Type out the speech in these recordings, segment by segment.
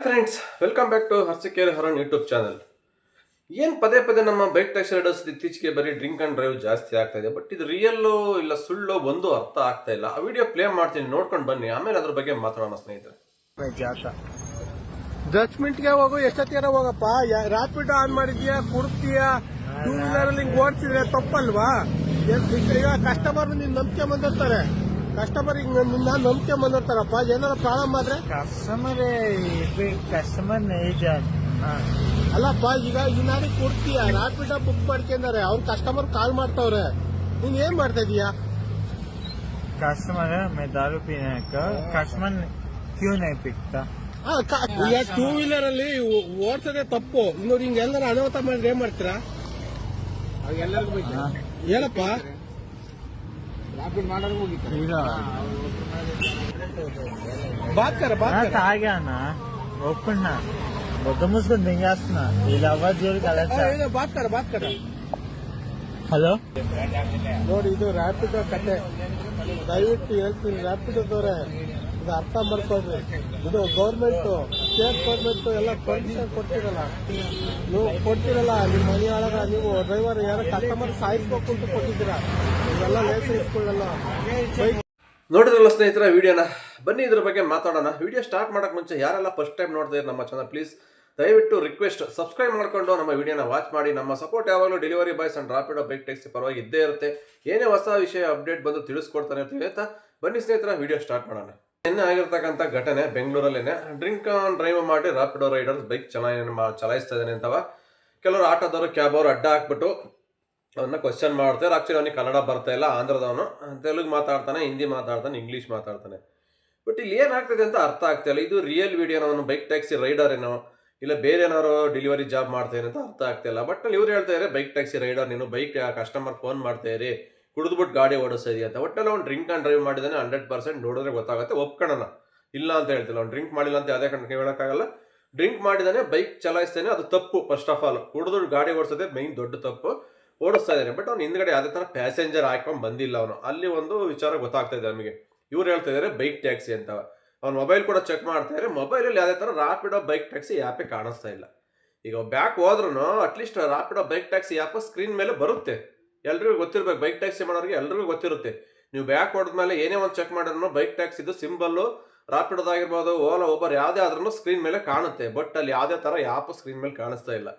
Friends, welcome back to ಹರ್ಸಿಕೇರ್ ಹರನ್ YouTube channel. ಏನು ಪದೇ ಪದೇ ನಮ್ಮ ಬೈಕ್ ಟ್ಯಾಕ್ಸಿ ರೈಡರ್ಸ್ ಇತ್ತೀಚೆಗೆ ಬರೀ ಡ್ರಿಂಕ್ ಅಂಡ್ ಡ್ರೈವ್ ಜಾಸ್ತಿ ಆಗ್ತಾ ಇದೆ. ಬಟ್ ಇದು ರಿಯಲ್ಲು ಇಲ್ಲ ಸುಳ್ಳು ಒಂದು ಅರ್ಥ ಆಗ್ತಾ ಇಲ್ಲ. ಆ ವಿಡಿಯೋ ಪ್ಲೇ ಮಾಡ್ತೀನಿ, ನೋಡ್ಕೊಂಡು ಬನ್ನಿ, ಆಮೇಲೆ ಅದ್ರ ಬಗ್ಗೆ ಮಾತಾಡೋಣ ಸ್ನೇಹಿತರೆ. ಜಡ್ಜ್ಮೆಂಟ್ಗೆ ಹೋಗು, ಎಷ್ಟೊತ್ತಿಗಾರ ಹೋಗಪ್ಪ. ರ್ಯಾಪಿಡ್ ಆನ್ ಮಾಡಿದ್ಯಾ, ಕುಡ್ತೀಯಾ, ಟೂ ವೀಲರ್ ಹಿಂಗ್ ಓಡಿಸಿದ್ರೆ ತಪ್ಪಲ್ವಾ? ಈಗ ಕಸ್ಟಮರ್ ನಿನ್ ನಂಬಿಕೆ ಬಂದಿರ್ತಾರೆ, ಕಸ್ಟಮರ್ ನಿನ್ನ ನಂಬಿಕೆ ಬಂದಿರ್ತಾರಪ್ಪ. ಏನಾರ ಪ್ರಾಬ್ಲಮ್ ಆದ್ರೆ ಕಸ್ಟಮರ್ ಅಲ್ಲಪ್ಪ. ಈಗ ನಾಳೆ ಕೊಡ್ತೀಯ, ರ್ಯಾಪಿಡ್ ಬುಕ್ ಮಾಡ್ಕೊಂಡಾರೆ, ಅವ್ರ ಕಸ್ಟಮರ್ ಕಾಲ್ ಮಾಡ್ತಾವ್ರೆ, ನೀನ್ ಏನ್ ಮಾಡ್ತಾ ಇದೀಯಾ? कस्टमर है, मैं दारू पीने का कस्टमर क्यों नहीं पिकता? ಈಗ ಟೂ ವೀಲರ್ ಅಲ್ಲಿ ಓಡಿಸೋದೇ ತಪ್ಪು. ಇನ್ನೊಂದು ಹಿಂಗ ಎಲ್ಲರೂ ಅನಾಹುತ ಮಾಡಿದ್ರೆ ಏನ್ ಮಾಡ್ತೀರಾ? ಹೇಳಪ್ಪ. बात कर తాగా ఒప్పున్నా బొద్ద మూసుకొని దింగేస్తున్నా ఇది అవ్వదు జోలికి बात कर. హలో ನೋಡಿ, ಇದು ರ್ಯಾಪಿಡ್ ಕತೆ. ದಯವಿಟ್ಟು ಹೇಳ್ತೀನಿ, ರ್ಯಾಪಿಡ್ ದೋರೆ ಇದು ಅರ್ಥ ಮಾಡ್ಕೊಳ್ರಿ. ಇದು ಗೌರ್ಮೆಂಟ್, ಸ್ಟೇಟ್ ಗೌರ್ಮೆಂಟ್ ಎಲ್ಲ ಪರ್ಮಿಷನ್ ಕೊಡ್ತಿರಲ್ಲ, ನೀವು ಕೊಡ್ತಿರಲ್ಲ. ನಿಮ್ಮ ಮನೆ ಒಳಗ ನೀವು ಡ್ರೈವರ್ ಯಾರೋ ಕಸ್ಟಮರ್ ಸಾಯಿಸ್ಬೇಕು ಅಂತ ಕೊಟ್ಟಿದ್ದೀರಾ, ಇವೆಲ್ಲ ಲೈಸೆನ್ಸ್ ಇಟ್ಕೊಳ್ಳಲ್ಲ. ನೋಡಿದ್ರಲ್ಲ ಸ್ನೇಹಿತರ ವಿಡಿಯೋನ, ಬನ್ನಿ ಇದ್ರ ಬಗ್ಗೆ ಮಾತಾಡೋಣ. ವಿಡಿಯೋ ಸ್ಟಾರ್ಟ್ ಮಾಡೋಕೆ ಮುಂಚೆ ಯಾರೆಲ್ಲ ಫಸ್ಟ್ ಟೈಮ್ ನೋಡ್ತಾ ಇದ್ದಾರೆ ನಮ್ಮ ಚಾನಲ್, ಪ್ಲೀಸ್ ದಯವಿಟ್ಟು ರಿಕ್ವೆಸ್ಟ್ ಸಬ್ಸ್ಕ್ರೈಬ್ ಮಾಡ್ಕೊಂಡು ನಮ್ಮ ವಿಡಿಯೋನ ವಾಚ್ ಮಾಡಿ. ನಮ್ಮ ಸಪೋರ್ಟ್ ಯಾವಾಗಲೂ delivery boys and Rapido bike taxi ಪರವಾಗಿ ಇದ್ದೇ ಇರುತ್ತೆ. ಏನೇ ಹೊಸ ವಿಷಯ ಅಪ್ಡೇಟ್ ಬಂದು ತಿಳಿಸ್ಕೊಡ್ತಾನೆ ಇರ್ತೀವಿ ಆಯ್ತಾ. ಬನ್ನಿ ಸ್ನೇಹಿತರ, ವಿಡಿಯೋ ಸ್ಟಾರ್ಟ್ ಮಾಡೋಣ. ನಿನ್ನೆ ಆಗಿರ್ತಕ್ಕಂಥ ಘಟನೆ ಬೆಂಗಳೂರಲ್ಲೇನೆ. ಡ್ರಿಂಕ್ ಆನ್ ಡ್ರೈವ್ ಮಾಡಿ ರಾಪಿಡೋ ರೈಡರ್ಸ್ ಬೈಕ್ ಚಲಾಯಿಸ್ತಾ ಇದ್ದಾನೆ ಅಂತವ ಕೆಲವರು ಆಟೋದವರು ಕ್ಯಾಬ್ ಅವರು ಅಡ್ಡ ಹಾಕ್ಬಿಟ್ಟು ಅವನ್ನ ಕ್ವಶನ್ ಮಾಡ್ತಾರೆ. ಆಕ್ಚುಲಿ ಅವನಿಗೆ ಕನ್ನಡ ಬರ್ತಾ ಇಲ್ಲ, ಆಂಧ್ರದವನು, ತೆಲುಗು ಮಾತಾಡ್ತಾನೆ, ಹಿಂದಿ ಮಾತಾಡ್ತಾನೆ, ಇಂಗ್ಲೀಷ್ ಮಾತಾಡ್ತಾನೆ. ಬಟ್ ಇಲ್ಲಿ ಏನಾಗ್ತದೆ ಅಂತ ಅರ್ಥ ಆಗ್ತಾ ಇಲ್ಲ. ಇದು ರಿಯಲ್ ವಿಡಿಯೋನ, ಅವನು ಬೈಕ್ ಟ್ಯಾಕ್ಸಿ ರೈಡರ್ ಏನೋ ಇಲ್ಲ ಬೇರೆ ಏನಾರು ಡೆಲಿವರಿ ಜಾಬ್ ಮಾಡ್ತೇನೆ ಅಂತ ಅರ್ಥ ಆಗ್ತಾ ಇಲ್ಲ. ಬಟ್ ಇವ್ರು ಹೇಳ್ತಾ ಇದ್ದಾರೆ ಬೈಕ್ ಟ್ಯಾಕ್ಸಿ ರೈಡರ್, ನೀನು ಬೈಕ್ ಕಸ್ಟಮರ್ ಫೋನ್ ಮಾಡ್ತಾ ಇರಿ, ಕುಡಿದ್ಬಿಟ್ಟು ಗಾಡಿ ಓಡಿಸ್ತಾ ಇದೆಯಾ ಅಂತ. ಒಟ್ಟಲ್ಲಿ ಅವ್ನು ಡ್ರಿಂಕ್ ಆ್ಯಂಡ್ ಡ್ರೈವ್ ಮಾಡಿದಾನೆ 100%. ನೋಡಿದ್ರೆ ಗೊತ್ತಾಗುತ್ತೆ, ಒಪ್ಕೊಳ್ಳೋಣ, ಇಲ್ಲ ಅಂತ ಹೇಳ್ತಿಲ್ಲ. ಅವ್ನು ಡ್ರಿಂಕ್ ಮಾಡಿಲ್ಲ ಅಂತ ಅದೇ ಕಣಕ್ಕೆ ಹೇಳೋಕ್ಕಾಗಲ್ಲ. ಡ್ರಿಂಕ್ ಮಾಡಿದಾನೆ, ಬೈಕ್ ಚಲಾಯಿಸ್ತಾನೆ, ಅದು ತಪ್ಪು. ಫಸ್ಟ್ ಆಫ್ ಆಲ್ ಕುಡಿದು ಗಾಡಿ ಓಡಿಸೋದೇ ಮೈನ್ ದೊಡ್ಡ ತಪ್ಪು. ಓಡಿಸ್ತಾ ಇದ್ದಾನೆ, ಬಟ್ ಅವ್ನು ಹಿಂದ್ಗಡೆ ಯಾವುದೇ ಥರ ಪ್ಯಾಸೆಂಜರ್ ಹಾಕೊಂಡು ಬಂದಿಲ್ಲ ಅವನು. ಅಲ್ಲಿ ಒಂದು ವಿಚಾರ ಗೊತ್ತಾಗ್ತಾ ಇದೆ ನಮಗೆ. ಇವ್ರು ಹೇಳ್ತಾ ಇದ್ದಾರೆ ಬೈಕ್ ಟ್ಯಾಕ್ಸಿ ಅಂತ. ಅವ್ನು ಮೊಬೈಲ್ ಕೂಡ ಚೆಕ್ ಮಾಡ್ತಾ ಇದ್ದಾರೆ, ಮೊಬೈಲಲ್ಲಿ ಯಾವುದೇ ಥರ ರಾಪಿಡೋ ಬೈಕ್ ಟ್ಯಾಕ್ಸಿ ಆ್ಯಪೇ ಕಾಣಿಸ್ತಾ ಇಲ್ಲ. ಈಗ ಬ್ಯಾಕ್ ಹೋದ್ರೂ at least Rapido bike taxi app screen ಮೇಲೆ ಬರುತ್ತೆ. ಎಲ್ರಿಗೂ ಗೊತ್ತಿರ್ಬೇಕು, ಬೈಕ್ ಟ್ಯಾಕ್ಸಿ ಮಾಡೋರಿಗೆ ಎಲ್ರಿಗೂ ಗೊತ್ತಿರುತ್ತೆ. ನೀವು ಬ್ಯಾಕ್ ಹೊಡೆದ್ಮೇಲೆ ಏನೇ ಒಂದು ಚೆಕ್ ಮಾಡಿದ್ರು ಬೈಕ್ ಟ್ಯಾಕ್ಸಿದು ಸಿಂಬಲ್ಲು ರಾಪಿಡೋದಾಗಿರ್ಬೋದು, ಓಲಾ ಊಬರ್ ಯಾವುದೇ ಆದ್ರೂ ಸ್ಕ್ರೀನ್ ಮೇಲೆ ಕಾಣುತ್ತೆ. ಬಟ್ ಅಲ್ಲಿ ಯಾವುದೇ ಥರ ಆ್ಯಪ್ ಸ್ಕ್ರೀನ್ ಮೇಲೆ ಕಾಣಿಸ್ತಾ ಇಲ್ಲ.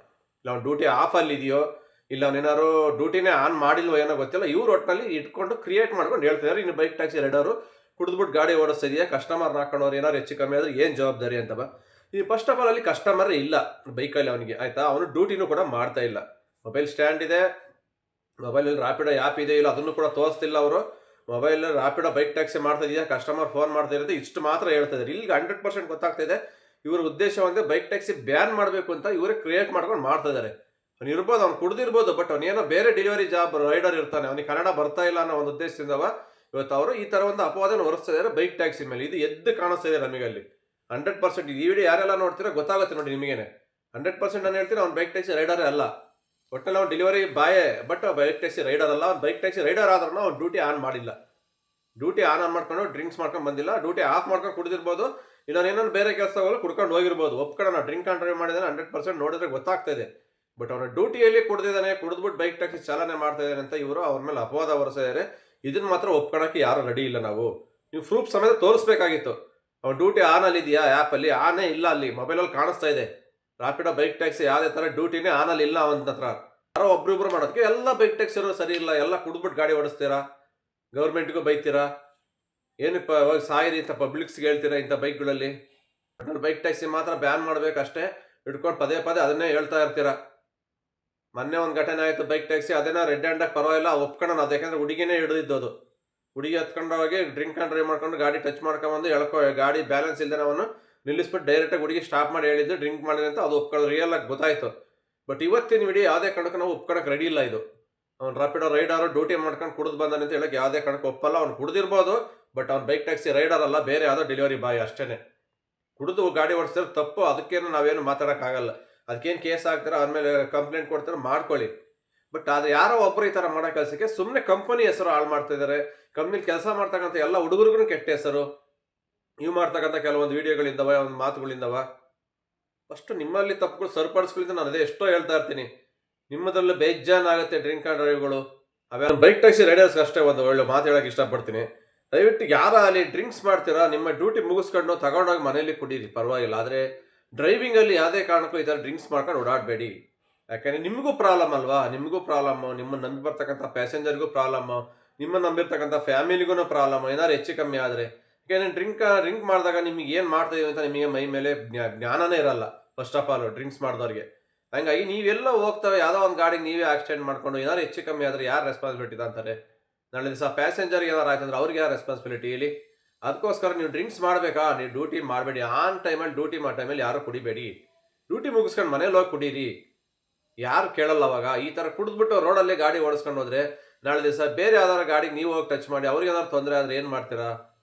ಇಲ್ಲ ಅವ್ನು ಡ್ಯೂಟಿ ಆಫಲ್ಲಿ ಇದೆಯೋ, ಇಲ್ಲ ಅವನೇನಾರು ಡ್ಯೂಟಿನೇ ಆನ್ ಮಾಡಿಲ್ವೋ ಏನೋ ಗೊತ್ತಿಲ್ಲ. ಇವ್ರು ಒಟ್ಟಿನಲ್ಲಿ ಇಟ್ಕೊಂಡು ಕ್ರಿಯೇಟ್ ಮಾಡ್ಕೊಂಡು ಹೇಳ್ತಿದ್ದಾರೆ, ಇನ್ನು ಬೈಕ್ ಟ್ಯಾಕ್ಸಿ ರೈಡರು ಕುಡಿದ್ಬಿಟ್ಟು ಗಾಡಿ ಓಡಿಸ್ತಿದೆಯಾ, ಕಸ್ಟಮರ್ ಹಾಕೊಂಡವ್ರು ಏನಾರು ಹೆಚ್ಚು ಕಮ್ಮಿ ಆದರೆ ಏನು ಜವಾಬ್ದಾರಿ ಅಂತ. ಈ ಫಸ್ಟ್ ಆಫ್ ಆಲ್ ಅಲ್ಲಿ ಕಸ್ಟಮರ್ ಇಲ್ಲ ಬೈಕಲ್ಲಿ ಅವನಿಗೆ, ಆಯ್ತಾ. ಅವನು ಡ್ಯೂಟಿನೂ ಕೂಡ ಮಾಡ್ತಾ ಇಲ್ಲ. ಮೊಬೈಲ್ ಸ್ಟ್ಯಾಂಡ್ ಇದೆ, ಮೊಬೈಲಲ್ಲಿ ರಾಪಿಡೋ ಆ್ಯಪ್ ಇದೆ, ಇಲ್ಲ ಅದನ್ನು ಕೂಡ ತೋರಿಸ್ತಿಲ್ಲ ಅವರು. ಮೊಬೈಲ್ ರಾಪಿಡೋ ಬೈಕ್ ಟ್ಯಾಕ್ಸಿ ಮಾಡ್ತಾ ಇದೆಯಾ, ಕಸ್ಟಮರ್ ಫೋನ್ ಮಾಡ್ತಾ ಇರುತ್ತೆ, ಇಷ್ಟು ಮಾತ್ರ ಹೇಳ್ತಾ ಇದ್ದಾರೆ. ಇಲ್ಲಿಗೆ 100% ಗೊತ್ತಾಗ್ತಾ ಇದೆ ಇವ್ರ ಉದ್ದೇಶ ಒಂದೇ, ಬೈಕ್ ಟ್ಯಾಕ್ಸಿ ಬ್ಯಾನ್ ಮಾಡಬೇಕು ಅಂತ ಇವರೇ ಕ್ರಿಯೇಟ್ ಮಾಡ್ಕೊಂಡು ಮಾಡ್ತಾ ಇದ್ದಾರೆ. ಅವ್ನು ಇರ್ಬೋದು, ಅವ್ನು ಕುಡ್ದಿರ್ಬೋದು, ಬಟ್ ಅವನೇನೋ ಬೇರೆ ಡೆಲಿವರಿ ಜಾಬ್ ರೈಡರ್ ಇರ್ತಾನೆ, ಅವನಿಗೆ ಕನ್ನಡ ಬರ್ತಾ ಇಲ್ಲ ಅನ್ನೋ ಒಂದು ಉದ್ದೇಶದಿಂದವ ಇವತ್ತು ಅವರು ಈ ಥರ ಒಂದು ಅಪವಾದನ ಹೊರಿಸ್ತಾ ಇದ್ದಾರೆ ಬೈಕ್ ಟ್ಯಾಕ್ಸಿ ಮೇಲೆ. ಇದು ಎದ್ದು ಕಾಣಿಸ್ತಾ ಇದೆ ನಮಗೆ ಅಲ್ಲಿ 100%. ಈ ವಿಡಿಯೋ ಯಾರೆಲ್ಲ ನೋಡ್ತೀರಾ ಗೊತ್ತಾಗುತ್ತೆ ನೋಡಿ ನಿಮಗೇನೆ. 100% ನಾನು ಹೇಳ್ತೀನಿ, ಅವ್ನು ಬೈಕ್ ಟ್ಯಾಕ್ಸಿ ರೈಡರೇ ಅಲ್ಲ. ಒಟ್ಟಲ್ಲಿ ಅವ್ನು ಡೆಲಿವರಿ ಬಾಯೇ, ಬಟ್ ಬೈಕ್ ಟ್ಯಾಕ್ಸಿ ರೈಡರ್ ಅಲ್ಲ. ಅವ್ನು ಬೈಕ್ ಟ್ಯಾಕ್ಸಿ ರೈಡರ್ ಆದ್ರೂ ಅವ್ನು ಡ್ಯೂಟಿ ಆನ್ ಮಾಡಿಲ್ಲ. ಡ್ಯೂಟಿ ಆನ್ ಮಾಡ್ಕೊಂಡು ಡ್ರಿಂಕ್ಸ್ ಮಾಡ್ಕೊಂಡು ಬಂದಿಲ್ಲ, ಡ್ಯೂಟಿ ಆಫ್ ಮಾಡ್ಕೊಂಡು ಕುಡಿದಿರ್ಬೋದು, ಇಲ್ಲ ಏನಾದ್ರು ಬೇರೆ ಕೆಲಸಗಳು ಕುಡ್ಕೊಂಡು ಹೋಗಿರ್ಬೋದು. ಒಪ್ಕೊಳ್ಳೋಣ, ಡ್ರಿಂಕ್ ಆನ್ ಡ್ರೈವ್ ಮಾಡಿದಾನೆ 100% ನೋಡಿದ್ರೆ ಗೊತ್ತಾಗ್ತಾ ಇದೆ. ಬಟ್ ಅವನ ಡ್ಯೂಟಿಯಲ್ಲಿ ಕುಡಿದಿದ್ದಾನೆ, ಕುಡಿದ್ಬಿಟ್ಟು ಬೈಕ್ ಟ್ಯಾಕ್ಸಿ ಚಾಲನೆ ಮಾಡ್ತಾ ಇದ್ದಾನೆ ಅಂತ ಇವರು ಅವ್ರ ಮೇಲೆ ಅಪವಾದ ಹೊರಿಸಿದ್ದಾರೆ. ಇದನ್ನು ಮಾತ್ರ ಒಪ್ಕೊಳ್ಳೋಕ್ಕೆ ಯಾರು ರೆಡಿ ಇಲ್ಲ. ನೀವು ಪ್ರೂಫ್ ಸಮೇತ ತೋರಿಸ್ಬೇಕಾಗಿತ್ತು. ಅವ್ನು ಡ್ಯೂಟಿ ಆನಲ್ಲಿ ಇದೆಯಾ, ಆ್ಯಪಲ್ಲಿ ಆನೇ ಇಲ್ಲ, ಅಲ್ಲಿ ಮೊಬೈಲಲ್ಲಿ ಕಾಣಿಸ್ತಾ ಇದೆ. ರಾಪಿಡೋ ಬೈಕ್ ಟ್ಯಾಕ್ಸಿ ಯಾವುದೇ ಥರ ಡ್ಯೂಟಿನೇ ಆನಲ್ಲಿ ಇಲ್ಲ ಅವನ ಹತ್ರ. ಯಾರೋ ಒಬ್ರಿಬ್ರು ಮಾಡೋದಕ್ಕೆ ಎಲ್ಲ ಬೈಕ್ ಟ್ಯಾಕ್ಸಿಯವರು ಸರಿ ಇಲ್ಲ, ಎಲ್ಲ ಕುಡಿದ್ಬಿಟ್ಟು ಗಾಡಿ ಓಡಿಸ್ತೀರಾ, ಗೌರ್ಮೆಂಟ್ಗೂ ಬೈತೀರಾ, ಏನಕ್ಕೆ ಹೋಗಿ ಸಾಯಿರಿ ಅಂತ ಪಬ್ಲಿಕ್ಸ್ಗೆ ಹೇಳ್ತೀರಾ ಇಂಥ ಬೈಕ್ಗಳಲ್ಲಿ. ಬೈಕ್ ಟ್ಯಾಕ್ಸಿ ಮಾತ್ರ ಬ್ಯಾನ್ ಮಾಡಬೇಕಷ್ಟೇ, ಇಟ್ಕೊಂಡು ಪದೇ ಪದೇ ಅದನ್ನೇ ಹೇಳ್ತಾ ಇರ್ತೀರಾ. ಮೊನ್ನೆ ಒಂದು ಘಟನೆ ಆಯಿತು ಬೈಕ್ ಟ್ಯಾಕ್ಸಿ, ಅದೇನೋ ರೆಡ್ ಹ್ಯಾಂಡಾಗಿ ಪರವಾಗಿಲ್ಲ, ಒಪ್ಕೊಳ್ಳೋಣ. ಅದು ಯಾಕಂದರೆ ಹುಡುಗಿನೇ ಹಿಡಿದಿದ್ದು, ಅದು ಹುಡುಗಿ ಹತ್ಕೊಂಡು ಹೋಗಿ ಡ್ರಿಂಕ್ ಆ್ಯಂಡ್ ಡ್ರೈವ್ ಮಾಡ್ಕೊಂಡು ಗಾಡಿ ಟಚ್ ಮಾಡ್ಕೊಂಬಂದು ಗಾಡಿ ಬ್ಯಾಲೆನ್ಸ್ ಇಲ್ಲದೆ ಅವನು ನಿಲ್ಲಿಸ್ಬಿಟ್ಟು ಡೈರೆಕ್ಟಾಗಿ ಹುಡುಗಿ ಸ್ಟಾಪ್ ಮಾಡಿ ಹೇಳಿದ್ದು ಡ್ರಿಂಕ್ ಮಾಡಿದೆ ಅಂತ. ಅದು ಒಪ್ಕೊಳ್ಳೋದು ರಿಯಲ್ ಆಗಿ ಗೊತ್ತಾಯಿತು. ಬಟ್ ಇವತ್ತಿನ ವಿಡಿಯೋ ಯಾವುದೇ ಕಣಕ್ಕೆ ನಾವು ಒಪ್ಕೊಳ್ಳೋಕೆ ರೆಡಿ ಇಲ್ಲ. ಇದು ಅವ್ನು ರಾಪಿಡೋ ರೈಡರು ಡ್ಯೂಟಿ ಮಾಡ್ಕೊಂಡು ಕುಡಿದು ಬಂದಾನೆ ಅಂತ ಹೇಳೋಕ್ಕೆ ಯಾವುದೇ ಕಣಕ್ಕೆ ಒಪ್ಪಲ್ಲ. ಅವ್ನು ಕುಡಿದಿರ್ಬೋದು, ಬಟ್ ಅವ್ನು ಬೈಕ್ ಟ್ಯಾಕ್ಸಿ ರೈಡರ್ ಅಲ್ಲ, ಬೇರೆ ಯಾವುದೋ ಡೆಲಿವರಿ ಬಾಯ್ ಅಷ್ಟೇ. ಕುಡಿದು ಗಾಡಿ ಓಡಿಸ್ತಾರೆ ತಪ್ಪು, ಅದಕ್ಕೇನು ನಾವೇನು ಮಾತಾಡೋಕ್ಕಾಗಲ್ಲ. ಅದಕ್ಕೇನು ಕೇಸ್ ಆಗ್ತಾರೆ, ಆಮೇಲೆ ಕಂಪ್ಲೇಂಟ್ ಕೊಡ್ತಾರೆ, ಮಾಡ್ಕೊಳ್ಳಿ. ಬಟ್ ಅದು ಯಾರೋ ಒಬ್ಬರು ಈ ಥರ ಮಾಡೋ ಕೆಲಸಕ್ಕೆ ಸುಮ್ಮನೆ ಕಂಪನಿ ಹೆಸರು ಹಾಳು ಮಾಡ್ತಾ ಇದ್ದಾರೆ. ಕಂಪ್ನಿಲಿ ಕೆಲಸ ಮಾಡ್ತಕ್ಕಂಥ ಎಲ್ಲ ಹುಡುಗರಿಗೂ ಕೆಟ್ಟ ಹೆಸರು. ನೀವು ಮಾಡ್ತಕ್ಕಂಥ ಕೆಲವೊಂದು ವಿಡಿಯೋಗಳಿಂದವ, ಒಂದು ಮಾತುಗಳಿಂದವ. ಫಸ್ಟ್ ನಿಮ್ಮಲ್ಲಿ ತಪ್ಪುಗಳು ಸರಿಪಡಿಸ್ಕೊಳ್ಳಿ ನಾನು ಅದೇ ಎಷ್ಟೋ ಹೇಳ್ತಾ ಇರ್ತೀನಿ. ನಿಮ್ಮದ್ರಲ್ಲಿ ಬೇಜಾನ್ ಆಗುತ್ತೆ ಡ್ರಿಂಕ್ ಆ್ಯಂಡ್ ಡ್ರೈವ್ಗಳು. ಅವೆಲ್ಲ ಬೈಕ್ ಟ್ಯಾಕ್ಸಿ ರೈಡರ್ಸ್ಗೆ ಅಷ್ಟೇ ಒಂದು ಒಳ್ಳೆ ಮಾತು ಹೇಳೋಕೆ ಇಷ್ಟಪಡ್ತೀನಿ. ದಯವಿಟ್ಟು ಯಾರ ಅಲ್ಲಿ ಡ್ರಿಂಕ್ಸ್ ಮಾಡ್ತೀರಾ ನಿಮ್ಮ ಡ್ಯೂಟಿ ಮುಗಿಸ್ಕೊಂಡು ತಗೊಂಡೋಗಿ ಮನೇಲಿ ಕುಡೀರಿ, ಪರವಾಗಿಲ್ಲ. ಆದರೆ ಡ್ರೈವಿಂಗಲ್ಲಿ ಯಾವುದೇ ಕಾರಣಕ್ಕೂ ಈ ಥರ ಡ್ರಿಂಕ್ಸ್ ಮಾಡ್ಕೊಂಡು ಓಡಾಡಬೇಡಿ. ಯಾಕೆಂದರೆ ನಿಮಗೂ ಪ್ರಾಬ್ಲಮ್ ಅಲ್ವಾ, ನಿಮಗೂ ಪ್ರಾಬ್ಲಮ್ಮು, ನಿಮ್ಮನ್ನು ನಂಬಿ ಬರ್ತಕ್ಕಂಥ ಪ್ಯಾಸೆಂಜರ್ಗೂ ಪ್ರಾಬ್ಲಮ್ಮು, ನಿಮ್ಮನ್ನು ನಂಬಿರ್ತಕ್ಕಂಥ ಫ್ಯಾಮಿಲಿಗೂ ಪ್ರಾಬ್ಲಮ್ ಏನಾದ್ರು ಹೆಚ್ಚು ಕಮ್ಮಿ ಆದರೆ. ಯಾಕೆಂದರೆ ಡ್ರಿಂಕ್ ಮಾಡಿದಾಗ ನಿಮಗೆ ಏನು ಮಾಡ್ತಾಯಿದ್ದೀವಿ ಅಂತ ನಿಮಗೆ ಮೈ ಮೇಲೆ ಜ್ಞಾನನೇ ಇರಲ್ಲ ಫಸ್ಟ್ ಆಫ್ ಆಲ್ ಡ್ರಿಂಕ್ಸ್ ಮಾಡಿದವ್ರಿಗೆ. ಹಂಗಾಗಿ ನೀವೆಲ್ಲ ಹೋಗ್ತವೆ ಯಾವುದೋ ಒಂದು ಗಾಡಿಗೆ ನೀವೇ ಆಕ್ಸಿಡೆಂಟ್ ಮಾಡ್ಕೊಂಡು ಏನಾದ್ರು ಹೆಚ್ಚು ಕಮ್ಮಿ ಆದರೆ ಯಾರು ರೆಸ್ಪಾನ್ಸಿಬಿಲಿಟಿ ಅಂತಾರೆ? ನಾಳೆ ದಿವಸ ಪ್ಯಾಸೆಂಜರ್ಗೆ ಏನಾರು ಆಯ್ತು ಅಂದ್ರೆ ಅವ್ರಿಗೆ ಯಾರು ರೆಸ್ಪಾನ್ಸಿಬಿಲಿಟಿ ಹೇಳಿ? ಅದಕ್ಕೋಸ್ಕರ ನೀವು ಡ್ರಿಂಕ್ಸ್ ಮಾಡಬೇಕಾ, ನೀವು ಡ್ಯೂಟಿ ಮಾಡಬೇಡಿ. ಆನ್ ಟೈಮಲ್ಲಿ ಡ್ಯೂಟಿ ಮಾಡೋ ಟೈಮಲ್ಲಿ ಯಾರು ಕುಡಿಬೇಡಿ. ಡ್ಯೂಟಿ ಮುಗಿಸ್ಕೊಂಡು ಮನೇಲಿ ಹೋಗಿ ಕುಡೀರಿ, ಯಾರು ಕೇಳಲ್ಲ ಅವಾಗ. ಈ ಥರ ಕುಡಿದ್ಬಿಟ್ಟು ರೋಡಲ್ಲಿ ಗಾಡಿ ಓಡಿಸ್ಕೊಂಡು ಹೋದರೆ ನಾಳೆ ದಿವಸ ಬೇರೆ ಯಾವ್ದಾರು ಗಾಡಿಗೆ ನೀವು ಹೋಗಿ ಟಚ್ ಮಾಡಿ ಅವ್ರಿಗೆ ಏನಾದ್ರು ತೊಂದರೆ ಆದರೆ ಏನು ಮಾಡ್ತೀರಾ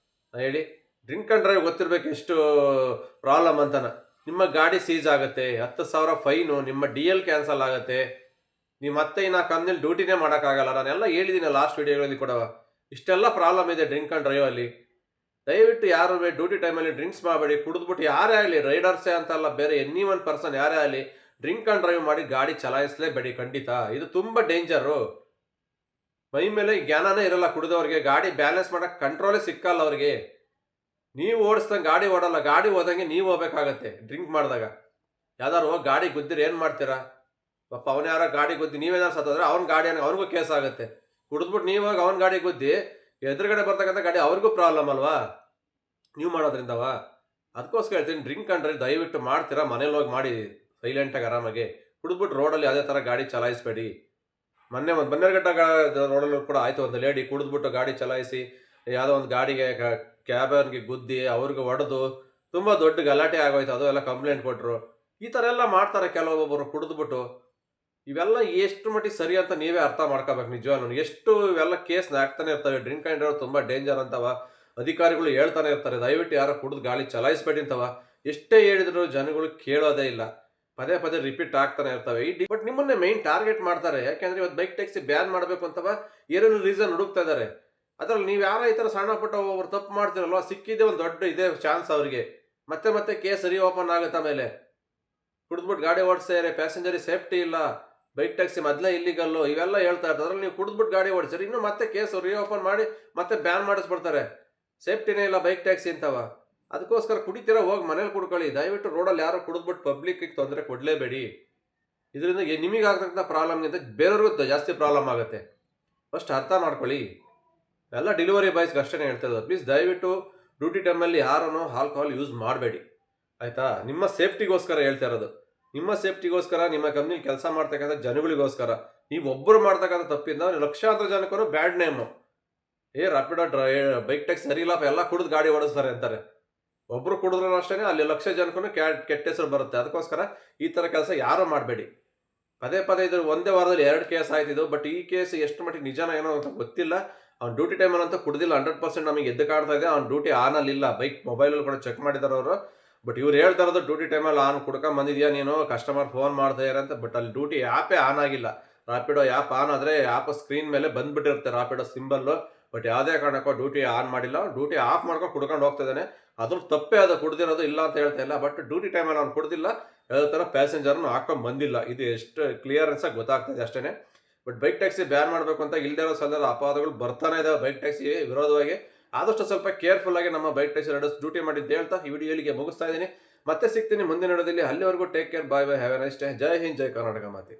ಹೇಳಿ? ಡ್ರಿಂಕ್ ಆ್ಯಂಡ್ ಡ್ರೈವ್ ಗೊತ್ತಿರಬೇಕು ಎಷ್ಟು ಪ್ರಾಬ್ಲಮ್ ಅಂತಾನ. ನಿಮ್ಮ ಗಾಡಿ ಸೀಸ್ ಆಗುತ್ತೆ, 10,000 ಫೈನು, ನಿಮ್ಮ DL ಕ್ಯಾನ್ಸಲ್ ಆಗುತ್ತೆ, ನೀವು ಮತ್ತೆ ಇನ್ನು ಕಂಪ್ನಿಲಿ ಡ್ಯೂಟಿನೇ ಮಾಡೋಕ್ಕಾಗಲ್ಲ. ನಾನೆಲ್ಲ ಹೇಳಿದ್ದೀನಿ ಲಾಸ್ಟ್ ವೀಡಿಯೋಗಳಲ್ಲಿ ಕೂಡ. ಇಷ್ಟೆಲ್ಲ ಪ್ರಾಬ್ಲಮ್ ಇದೆ ಡ್ರಿಂಕ್ ಆ್ಯಂಡ್ ಡ್ರೈವಲ್ಲಿ. ದಯವಿಟ್ಟು ಯಾರು ಡ್ಯೂಟಿ ಟೈಮಲ್ಲಿ ಡ್ರಿಂಕ್ಸ್ ಮಾಡಬೇಡಿ. ಕುಡಿದ್ಬಿಟ್ಟು ಯಾರೇ ಆಗಲಿ, ರೈಡರ್ಸೇ ಅಂತಲ್ಲ, ಬೇರೆ ಎನಿ ಒನ್ ಪರ್ಸನ್ ಯಾರೇ ಆಗಲಿ ಡ್ರಿಂಕ್ ಆ್ಯಂಡ್ ಡ್ರೈವ್ ಮಾಡಿ ಗಾಡಿ ಚಲಾಯಿಸಲೇಬೇಡಿ. ಖಂಡಿತ ಇದು ತುಂಬ ಡೇಂಜರು. ಮೈ ಮೇಲೆ ಜ್ಞಾನನೇ ಇರಲ್ಲ ಕುಡಿದವ್ರಿಗೆ, ಗಾಡಿ ಬ್ಯಾಲೆನ್ಸ್ ಮಾಡೋಕ್ಕೆ ಕಂಟ್ರೋಲೇ ಸಿಕ್ಕಲ್ಲ ಅವ್ರಿಗೆ. ನೀವು ಓಡಿಸ್ದಂಗೆ ಗಾಡಿ ಓಡಲ್ಲ, ಗಾಡಿ ಹೋದಂಗೆ ನೀವು ಹೋಗ್ಬೇಕಾಗತ್ತೆ. ಡ್ರಿಂಕ್ ಮಾಡಿದಾಗ ಯಾವ್ದಾರು ಹೋಗಿ ಗಾಡಿ ಗುದ್ದಿರಿ ಏನು ಮಾಡ್ತೀರಾ? ಪಾಪ ಅವನ ಯಾರೋ ಗಾಡಿ ಗುದ್ದಿ ನೀವೇನಾರು ಸತ್ತೋದ್ರೆ ಅವ್ನ ಗಾಡಿ ಅವ್ನಿಗೂ ಕೇಸ್ ಆಗುತ್ತೆ. ಕುಡಿದ್ಬಿಟ್ಟು ನೀವು ಹೋಗಿ ಅವ್ನ ಗಾಡಿ ಗುದ್ದಿ ಎದುರುಗಡೆ ಬರ್ತಕ್ಕಂಥ ಗಾಡಿ ಅವ್ರಿಗೂ ಪ್ರಾಬ್ಲಮ್ ಅಲ್ವಾ ನೀವು ಮಾಡೋದ್ರಿಂದವ? ಅದಕ್ಕೋಸ್ಕರ ಹೇಳ್ತೀನಿ, ಡ್ರಿಂಕ್ ಆ್ಯಂಡ್ ಡ್ರೈವ್ ದಯವಿಟ್ಟು ಮಾಡ್ತೀರಾ ಮನೇಲಿ ಹೋಗಿ ಮಾಡಿ ಸೈಲೆಂಟಾಗಿ ಆರಾಮಾಗಿ. ಕುಡಿದ್ಬಿಟ್ಟು ರೋಡಲ್ಲಿ ಅದೇ ಥರ ಗಾಡಿ ಚಲಾಯಿಸಬೇಡಿ. ಮೊನ್ನೆ ಒಂದು ಬನ್ನೇರುಘಟ್ಟ ರೋಡಲ್ಲೂ ಕೂಡ ಆಯಿತು, ಒಂದು ಲೇಡಿ ಕುಡಿದ್ಬಿಟ್ಟು ಗಾಡಿ ಚಲಾಯಿಸಿ ಯಾವುದೋ ಒಂದು ಗಾಡಿಗೆ ಕ್ಯಾಬನ್ಗೆ ಗುದ್ದಿ ಅವ್ರಿಗೆ ಹೊಡೆದು ತುಂಬ ದೊಡ್ಡ ಗಲಾಟೆ ಆಗೋಯ್ತು. ಅದು ಎಲ್ಲ ಕಂಪ್ಲೇಂಟ್ ಕೊಟ್ಟರು. ಈ ಥರ ಎಲ್ಲ ಮಾಡ್ತಾರೆ ಕೆಲವೊಬ್ಬರು ಕುಡಿದ್ಬಿಟ್ಟು. ಇವೆಲ್ಲ ಎಷ್ಟು ಮಟ್ಟಿಗೆ ಸರಿ ಅಂತ ನೀವೇ ಅರ್ಥ ಮಾಡ್ಕೋಬೇಕು ನಿಜವಾಗ್ಲೂ. ಎಷ್ಟು ಇವೆಲ್ಲ ಕೇಸ್ ಆಗ್ತಾನೆ ಇರ್ತವೆ. ಡ್ರಿಂಕ್ ಆ್ಯಂಡ್ ಡ್ರೈವ್ ತುಂಬ ಡೇಂಜರ್ ಅಂತವ ಅಧಿಕಾರಿಗಳು ಹೇಳ್ತಾನೆ ಇರ್ತಾರೆ. ದಯವಿಟ್ಟು ಯಾರೋ ಕುಡಿದು ಗಾಡಿ ಚಲಾಯಿಸ್ಬೇಡಿ ಅಂತವ ಎಷ್ಟೇ ಹೇಳಿದ್ರು ಜನಗಳು ಕೇಳೋದೇ ಇಲ್ಲ. ಪದೇ ಪದೇ ರಿಪೀಟ್ ಆಗ್ತಾನೆ ಇರ್ತವೆ. ಬಟ್ ನಿಮ್ಮನ್ನೇ ಮೈನ್ ಟಾರ್ಗೆಟ್ ಮಾಡ್ತಾರೆ. ಯಾಕೆಂದರೆ ಇವತ್ತು ಬೈಕ್ ಟ್ಯಾಕ್ಸಿ ಬ್ಯಾನ್ ಮಾಡಬೇಕು ಅಂತವ ಏನೇನು ರೀಸನ್ ಹುಡುಕ್ತಾ ಇದ್ದಾರೆ. ಅದರಲ್ಲಿ ನೀವು ಯಾರೋ ಈ ಥರ ಸಣ್ಣ ಪುಟ್ಟ ಒಬ್ಬರು ತಪ್ಪು ಮಾಡ್ತಿರಲ್ವ, ಸಿಕ್ಕಿದೆ ಒಂದು ದೊಡ್ಡ ಇದೆ ಚಾನ್ಸ್ ಅವರಿಗೆ. ಮತ್ತೆ ಮತ್ತೆ ಕೇಸ್ ಓಪನ್ ಆಗುತ್ತೆ. ಆಮೇಲೆ ಕುಡಿದ್ಬಿಟ್ಟು ಗಾಡಿ ಓಡಿಸ್ತಾರೆ, ಪ್ಯಾಸೆಂಜರಿಗೆ ಸೇಫ್ಟಿ ಇಲ್ಲ, ಬೈಕ್ ಟ್ಯಾಕ್ಸಿ ಮೊದಲೇ ಇಲ್ಲಿಗಲ್ಲು, ಇವೆಲ್ಲ ಹೇಳ್ತಾ ಇರ್ತಾರೆ. ಅದ್ರಲ್ಲಿ ನೀವು ಕುಡಿದ್ಬಿಟ್ಟು ಗಾಡಿ ಓಡಿಸ್ರಿ, ಇನ್ನೂ ಮತ್ತೆ ಕೇಸ್ ಓಪನ್ ಮಾಡಿ ಮತ್ತೆ ಬ್ಯಾನ್ ಮಾಡಿಸ್ಬಿಡ್ತಾರೆ. ಸೇಫ್ಟಿನೇ ಇಲ್ಲ ಬೈಕ್ ಟ್ಯಾಕ್ಸಿ ಅಂತವ. ಅದಕ್ಕೋಸ್ಕರ ಕುಡಿತೀರಾ ಹೋಗಿ ಮನೇಲಿ ಕುಡ್ಕೊಳ್ಳಿ. ದಯವಿಟ್ಟು ರೋಡಲ್ಲಿ ಯಾರು ಕುಡಿದ್ಬಿಟ್ಟು ಪಬ್ಲಿಕ್ಕಿಗೆ ತೊಂದರೆ ಕೊಡಲೇಬೇಡಿ. ಇದರಿಂದ ನಿಮಗಾಗ್ತಕ್ಕಂಥ ಪ್ರಾಬ್ಲಮ್ಗಿಂತ ಬೇರೆಯವ್ರಿಗೂ ಜಾಸ್ತಿ ಪ್ರಾಬ್ಲಮ್ ಆಗುತ್ತೆ. ಫಸ್ಟ್ ಅರ್ಥ ಮಾಡ್ಕೊಳ್ಳಿ. ಎಲ್ಲ ಡೆಲಿವರಿ ಬಾಯ್ಸ್ಗೆ ಅಷ್ಟೇ ಹೇಳ್ತಾ ಇರೋದು. ಪ್ಲೀಸ್ ದಯವಿಟ್ಟು ಡ್ಯೂಟಿ ಟೈಮಲ್ಲಿ ಯಾರನ್ನೂ ಆಲ್ಕೋಹಾಲ್ ಯೂಸ್ ಮಾಡಬೇಡಿ, ಆಯಿತಾ? ನಿಮ್ಮ ಸೇಫ್ಟಿಗೋಸ್ಕರ ಹೇಳ್ತಾ ಇರೋದು. ನಿಮ್ಮ ಸೇಫ್ಟಿಗೋಸ್ಕರ, ನಿಮ್ಮ ಕಂಪ್ನಿಲಿ ಕೆಲಸ ಮಾಡ್ತಕ್ಕಂಥ ಜನಗಳಿಗೋಸ್ಕರ. ನೀವು ಒಬ್ಬರು ಮಾಡ್ತಕ್ಕಂಥ ತಪ್ಪಿಂದ ಲಕ್ಷಾಂತರ ಜನಕ್ಕೂ ಬ್ಯಾಡ್ ನೇಮು. ರ್ಯಾಪಿಡೋ ಬೈಕ್ ಟ್ಯಾಕ್ಸಿ ಸರಿ ಇಲ್ಲಪ್ಪ, ಎಲ್ಲ ಕುಡಿದು ಗಾಡಿ ಓಡಿಸ್ತಾರೆ ಅಂತಾರೆ. ಒಬ್ಬರು ಕುಡಿದ್ರೂ ಅಷ್ಟೇ ಅಲ್ಲಿ ಲಕ್ಷ ಜನಕ್ಕೂ ಕೆಟ್ಟ ಹೆಸರು ಬರುತ್ತೆ. ಅದಕ್ಕೋಸ್ಕರ ಈ ಥರ ಕೆಲಸ ಯಾರೂ ಮಾಡಬೇಡಿ. ಪದೇ ಪದೇ ಇದು ಒಂದೇ ವಾರದಲ್ಲಿ 2 ಕೇಸ್ ಆಯ್ತಿದ್ದು. ಬಟ್ ಈ ಕೇಸ್ ಎಷ್ಟು ಮಟ್ಟಿಗೆ ನಿಜಾನ ಏನೋ ಅಂತ ಗೊತ್ತಿಲ್ಲ. ಅವ್ನು ಡ್ಯೂಟಿ ಟೈಮಲ್ಲಂತೂ ಕುಡಿದಿಲ್ಲ, 100% ನಮಗೆ ಎದ್ದು ಕಾಣ್ತಾ ಇದೆ. ಅವ್ನು ಡ್ಯೂಟಿ ಆನಲ್ಲಿಲ್ಲ. ಬೈಕ್ ಮೊಬೈಲಲ್ಲಿ ಕೂಡ ಚೆಕ್ ಮಾಡಿದ್ದಾರೆ ಅವರು. ಬಟ್ ಇವ್ರು ಹೇಳ್ತಾ ಇರೋದು ಡ್ಯೂಟಿ ಟೈಮಲ್ಲಿ ಆನ್ ಕುಡ್ಕೊಂಡು ಬಂದಿದ್ಯಾ ನೀನು, ಕಸ್ಟಮರ್ ಫೋನ್ ಮಾಡ್ತಾ ಇದ್ದಾರೆ ಅಂತ. ಬಟ್ ಅಲ್ಲಿ ಡ್ಯೂಟಿ ಆ್ಯಪೇ ಆನ್ ಆಗಿಲ್ಲ. ರ್ಯಾಪಿಡೋ ಆ್ಯಪ್ ಆನ್ ಆದರೆ ಆ್ಯಪ್ ಸ್ಕ್ರೀನ್ ಮೇಲೆ ಬಂದುಬಿಟ್ಟಿರುತ್ತೆ ರ್ಯಾಪಿಡೋ ಸಿಂಬಲ್ಲು. ಬಟ್ ಯಾವುದೇ ಕಾರಣಕ್ಕೂ ಡ್ಯೂಟಿ ಆನ್ ಮಾಡಿಲ್ಲ. ಡ್ಯೂಟಿ ಆಫ್ ಮಾಡ್ಕೊಂಡು ಕುಡ್ಕೊಂಡು ಹೋಗ್ತಾ ಇದ್ದಾನೆ. ಅದ್ರ ತಪ್ಪೇ ಅದು, ಕುಡ್ದಿರೋದು ಇಲ್ಲ ಅಂತ ಹೇಳ್ತಾ ಇಲ್ಲ. ಬಟ್ ಡ್ಯೂಟಿ ಟೈಮಲ್ಲಿ ಅವ್ನು ಕುಡ್ದಿಲ್ಲ, ಯಾವುದೇ ಥರ ಪ್ಯಾಸೆಂಜರ್ನು ಹಾಕೊಂಡು ಬಂದಿಲ್ಲ. ಇದು ಎಷ್ಟು ಕ್ಲಿಯರೆನ್ಸಾಗಿ ಗೊತ್ತಾಗ್ತದೆ ಅಷ್ಟೇ. ಬಟ್ ಬೈಕ್ ಟ್ಯಾಕ್ಸಿ ಬ್ಯಾನ್ ಮಾಡಬೇಕು ಅಂತ ಇಲ್ಲದೇ ಇರೋ ಸಲದ ಅಪವಾದಗಳು ಬರ್ತಾನೆ ಇದ್ದಾವೆ ಬೈಕ್ ಟ್ಯಾಕ್ಸಿ ವಿರೋಧವಾಗಿ. ಆದಷ್ಟು ಸ್ವಲ್ಪ ಕೇರ್ಫುಲ್ಲಾಗಿ ನಮ್ಮ ಬೈಕ್ ಟ್ಯಾಕ್ಸಿ ರೈಡರ್ಸ್ ಡ್ಯೂಟಿ ಮಾಡಿದ್ದು ಹೇಳ್ತಾ ಈ ವಿಡಿಯೋ ಇಲ್ಲಿಗೆ ಮುಗಿಸ್ತಾ ಇದ್ದೀನಿ. ಮತ್ತೆ ಸಿಗ್ತೀನಿ ಮುಂದಿನ ವಿಡಿಯೋದಲ್ಲಿ. ಅಲ್ಲಿವರೆಗೂ take care, bye bye, have a nice day. ಜೈ ಹಿಂದ್, ಜೈ ಕರ್ನಾಟಕ ಮಾತೆ.